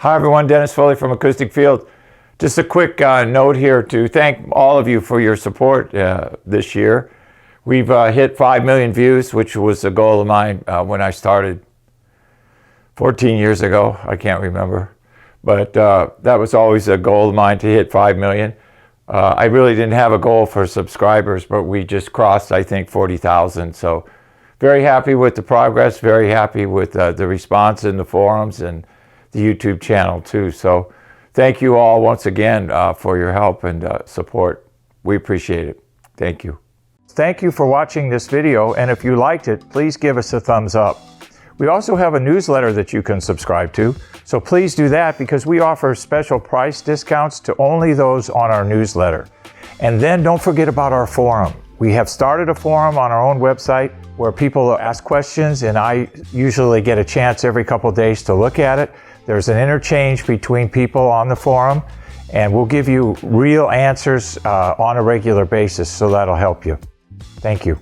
Hi everyone, Dennis Foley from Acoustic Field. Just a quick note here to thank all of you for your support this year. We've hit 5 million views, which was a goal of mine when I started 14 years ago. I can't remember. But that was always a goal of mine, to hit 5 million. I really didn't have a goal for subscribers, but we just crossed, I think, 40,000. So very happy with the progress, very happy with the response in the forums and the YouTube channel too. So thank you all once again for your help and support. We appreciate it. Thank you. Thank you for watching this video, and if you liked it, please give us a thumbs up. We also have a newsletter that you can subscribe to, so please do that, because we offer special price discounts to only those on our newsletter. And then don't forget about our forum. We have started a forum on our own website where people ask questions, and I usually get a chance every couple of days to look at it. There's an interchange between people on the forum, and we'll give you real answers on a regular basis, so that'll help you. Thank you.